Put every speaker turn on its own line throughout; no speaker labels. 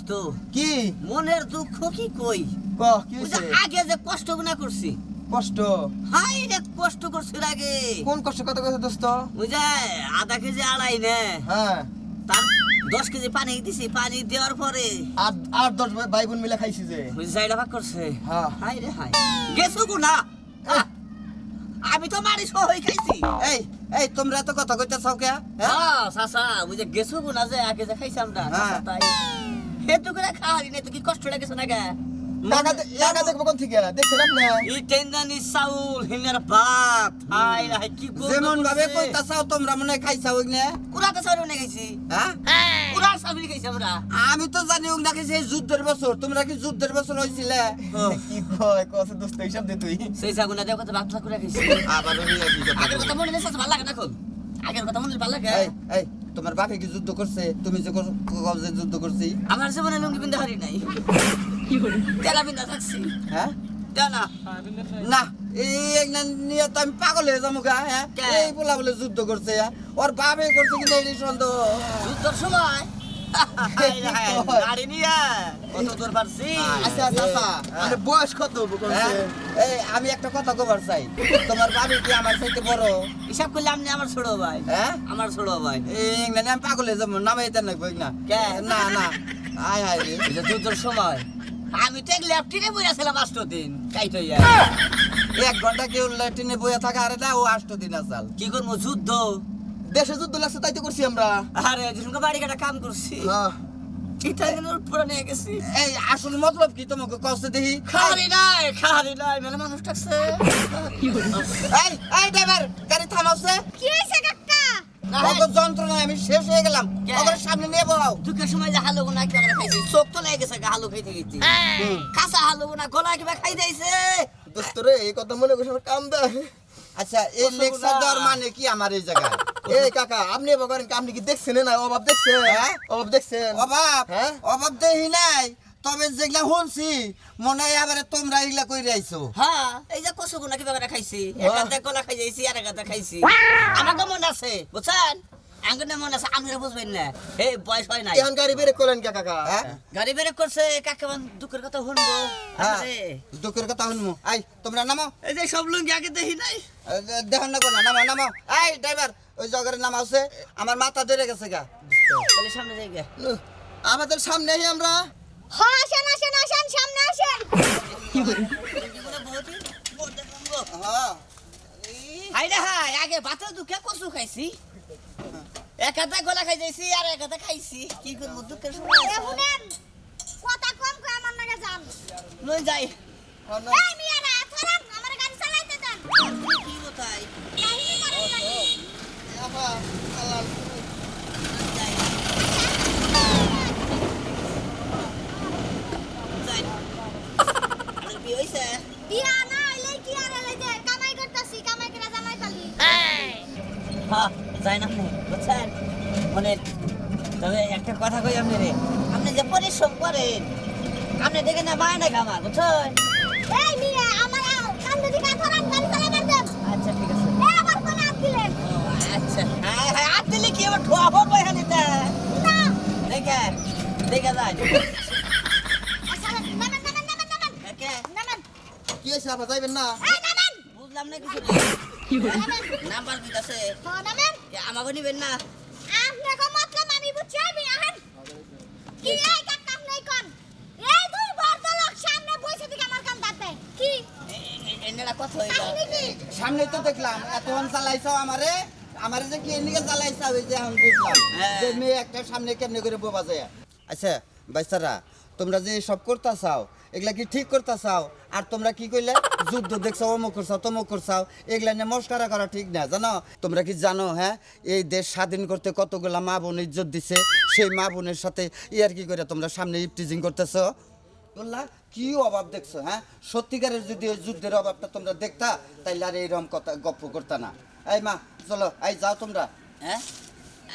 তো
কি
মনের দুঃখ কি কই
কি
ওই যে
হইছে
আগে যে কষ্ট গুনা করছি
কষ্ট
হাই রে কষ্ট করছি আগে
কোন কষ্ট কত কত দোস্ত
ওই যে আধা কেজি আড়াই নে
হ্যাঁ
তার 10 কেজি পানি দিছি পানি দেওয়ার পরে
আর আর 10 ভাই বোন মিলে খাইছি যে
ওই জায়গা ভাগ করছে
হ্যাঁ
হাই রে হাই গেছো গুনা আমি তো মারি সহই খাইছি
এই এই তোমরা তো কথা কইতাছাও কে
হ্যাঁ সাসা ওই যে গেছো গুনা যে আগে যে খাইছি আমরা
হ্যাঁ।
তাই হেতু করে খাওয়ারি নাই তো কি কষ্ট লাগেছে না গা
টাকা দেখবো কোন থেকে দেখছিলাম না
এই টেন্দানি চাউল হিনের ভাত হাই রে হাই কি
যেমন ভাবে কইতাছাও তোমরা মনে হয় খাইছাও না
কুড়াতে চাউল নিয়ে গেছি
হ্যাঁ
কুড়ার চাউল খাইছি আমরা
আমি তো জানি ওই নাকি সেই যুদ্ধের বছর তোমরা কি যুদ্ধের বছর হইছিলে কি কয় কত দোস্ত হিসাব দে তুই
সেই চাগুনা দেও কত বাকলা করে খাইছি
আবার
আগের কথা মনে নেই ভালো লাগে না খুব আগের কথা মনে ভালো লাগে
এই এই তোমার বাপে কি যুদ্ধ করছে তুমি যে যে যুদ্ধ করছি
আমার জীবনে লুঙ্গি পিন্ধা হারি নাই কি করে তেলা পিন্ধা থাকছি
হ্যাঁ
জানা
না এই না নিয়ে তো আমি পাগল হয়ে যাবো গা হ্যাঁ এই বলা বলে যুদ্ধ করছে ওর বাপে করছে কিন্তু এই সন্দেহ
যুদ্ধর সময় গাড়ি নিয়ে কত দূর পারছি
আচ্ছা আচ্ছা মানে বয়স কত এই আমি একটা কথা কবার চাই তোমার বাবি কি আমার চাইতে বড়
হিসাব করলে আপনি আমার ছোট ভাই
হ্যাঁ
আমার ছোট ভাই
এই না আমি পাগল হয়ে যাবো নামাইতে না কই না
কে
না না আয় হায় রে
এই যে যুদ্ধর সময় আমি তো এক ল্যাপটিনে বইয়াছিলাম 8 দিন কাইট হইয়া
1 ঘন্টা কেউ ল্যাটিনে বইয়া থাকা আরে না ও 8 দিন আসাল
কি করবো যুদ্ধ
দেশে যুদ্ধ লাগছে তাই তো করছি আমরা
আরে যেসঙ্গে বাড়ি কাটা কাম করছি
হ্যাঁ
এটা কিন্তু পুরো নিয়ে গেছি
এই আসল মতলব কি তোমাকে কষ্ট দেখি
খালি নাই মেলা মানুষ থাকছে
এই এই ড্রাইভার গাড়ি থামাওছে
কি হইছে কাকা
কত যন্ত্রণায় আমি শেষ হয়ে গেলাম
কে?
ওদের সামনে নিয়ে বহাও
দুঃখের সময় যে হালু গুনা কিবা খাইছি চোখ তো লেগে গেছে হালু খাইতে খাইতে কাঁচা হালু গুনা গলা কিবা খাই দিয়েছে
দোস্ত রে এই কথা মনে করছ কাম দে আচ্ছা এই
কষ্ট
লেকচার
গুনা।
দেওয়ার মানে কি আমার এই জায়গায় এই কাকা আপনি বলেন আপনি কি দেখছেন না অভাব দেখছেন
হ্যাঁ?
অভাব দেখছেন অভাব
হ্যাঁ?
অভাব দেখি নাই তবে যেগুলা শুনছি মনে হয় আবার তোমরা এগুলা কইরে আইছো
হ্যাঁ এই যে কচু গুনা কিবা খাইছি একাতে কলা খাই যাইছি আর একাতে খাইছি আমাকে মন আছে বুঝছেন আঙ্গুনে মন আছে আপনারা বুঝবেন না এই বয়স হয় নাই
এখন গাড়ি বেরে করলেন কে কাকা হ্যাঁ
গাড়ি বেরে করছে কাকে দুঃখের কথা শুনবো
হ্যাঁ
আরে,
দুঃখের কথা শুনমু আই তোমরা নামো
এই যে সব লুঙ্গি আগে দেখি নাই
দেখুন না কোন নামো নামো এই ড্রাইভার ওই জায়গায় নামাওছে আমার মাথা ধরে গেছে গা
তাহলে সামনে যাই গে
আমাদের সামনে আমরা
হ্যাঁ আসেন সামনে আসেন
হ্যাঁ
হাই রে হাই আগে ভাতের দুঃখে কচু খাইছি একাতে গলা খাই যাইছি আর একাতে খাইছি কি করবো দুঃখের সময়
এ শুনেন কথা কম কই আমার নাগে যান
লই যাই
এই মিয়ারা ধরেন আমার গাড়ি চালাইতে দেন
কি কোথায়
কাহিনী করেন নাকি
যাই যাই আর বিয়ে হইছে
বিয়া না হইলে কি আর হইলে যে কামাই করতাছি কামাই করে জামাই পালি
হ্যাঁ যাই না বুঝছেন মানে তবে একটা কথা কই আপনি যে পরিশ্রম করেন আপনি দেখেন না মায় না গামা বুঝছেন
এই মিয়া আমার কান্দে দিকে ধরেন গাড়ি চালাবার দেন
আচ্ছা ঠিক আছে
এ আবার কোন আপ দিলেন
ও আচ্ছা হ্যাঁ হ্যাঁ আর দিলে কি আবার ঠোয়া পড়বো এখানে তা
না
দেখে দেখে যাই
আচ্ছা নামেন
দেখে
নামেন
কি হয়েছে আপা যাইবেন না
এই নামেন
বুঝলাম না কিছু
নামেন
নাম্বার দিতেছে
হ্যাঁ নামেন
আমাকে নিবেন না
আপনাকে মতলব আমি বুঝছি আমি আহেন কি এই কাম নাই কোন এই দুই ভদ্রলোক সামনে বসে দিকে আমার কাম দাতে কি
এনেরা কথা হইল
কাহিনী কি
সামনে তো দেখলাম এতক্ষণ চালাইছাও আমারে আমারে যে কি এদিকে চালাইছাও এই যে এখন বুঝলাম
হ্যাঁ।
যে মেয়ে একটা সামনে কেমনে করে বোবা যায় আচ্ছা বাইসারা তোমরা যে সব করতা চাও এগুলা কি ঠিক করতা চাও আর তোমরা কি কইলে যুদ্ধ দেখছো অমুক করছাও তমুক করছাও এগুলা নিয়ে মস্কারা করা ঠিক না জানো তোমরা কি জানো হ্যাঁ এই দেশ স্বাধীন করতে কতগুলা মা বোন ইজ্জত দিছে সেই মা বোনের সাথে ইয়ার কি করে তোমরা সামনে ইপটিজিং করতেছো তোমরা কি অভাব দেখছো হ্যাঁ সত্যিকারের যদি ওই যুদ্ধের অভাবটা তোমরা দেখতা তাইলে আর এইরকম কথা গপ্প করতা না এই মা চলো এই যাও তোমরা
হ্যাঁ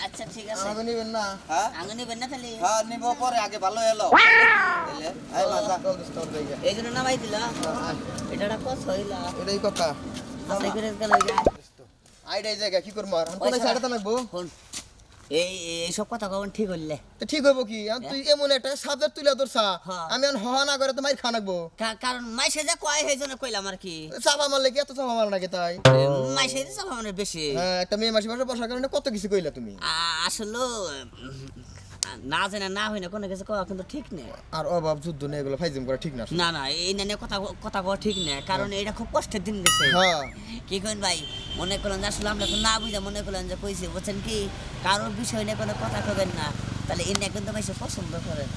আচ্ছা ঠিক আছে
আমাকে নিবেন না হ্যাঁ
আঙ্গুনি নিবেন না তাহলে
হ্যাঁ নিব পরে আগে ভালো এলো এলে এই মা যা
এই জন্য নামাই দিলা এটা একটা কথা হইল
এটাই কথা
আচ্ছা করে গেল
আইডাই জায়গা কি করবো আর
কোন
সাইডে তো নাকবো
ফোন এইসব কথা কখন ঠিক হইলে
তো ঠিক হইব কি এখন তুই এমন একটা সাবজেক্ট তুলে ধরছা
হ্যাঁ।
আমি এখন হওয়া না করে তো মাইর খানাকবো
কারণ মাইসে যে কয় সেই জন্য কইলাম আর কি
চাপা মারলে কি এত চাপা মার নাকি তাই
মাইসে যে চাপা মানে বেশি
হ্যাঁ একটা মেয়ে মাসি মাসে বসার কারণে কত কিছু কইলা তুমি
আসলে না জানা না হয় না কোনো কিছু কওয়া কিন্তু ঠিক নেই
আর অভাব যুদ্ধ নেই এগুলো ফাইজিম করা ঠিক না
না না এই নিয়ে কথা কওয়া ঠিক নেই কারণ এটা খুব কষ্টের দিন গেছে
হ্যাঁ
কি করেন ভাই মনে করলেন যে আসলে আমরা তো না বুঝে মনে করলেন যে কইছি বুঝছেন কি কারোর বিষয় নিয়ে কোনো কথা কবেন না তাহলে এনে কিন্তু বেশি পছন্দ করেন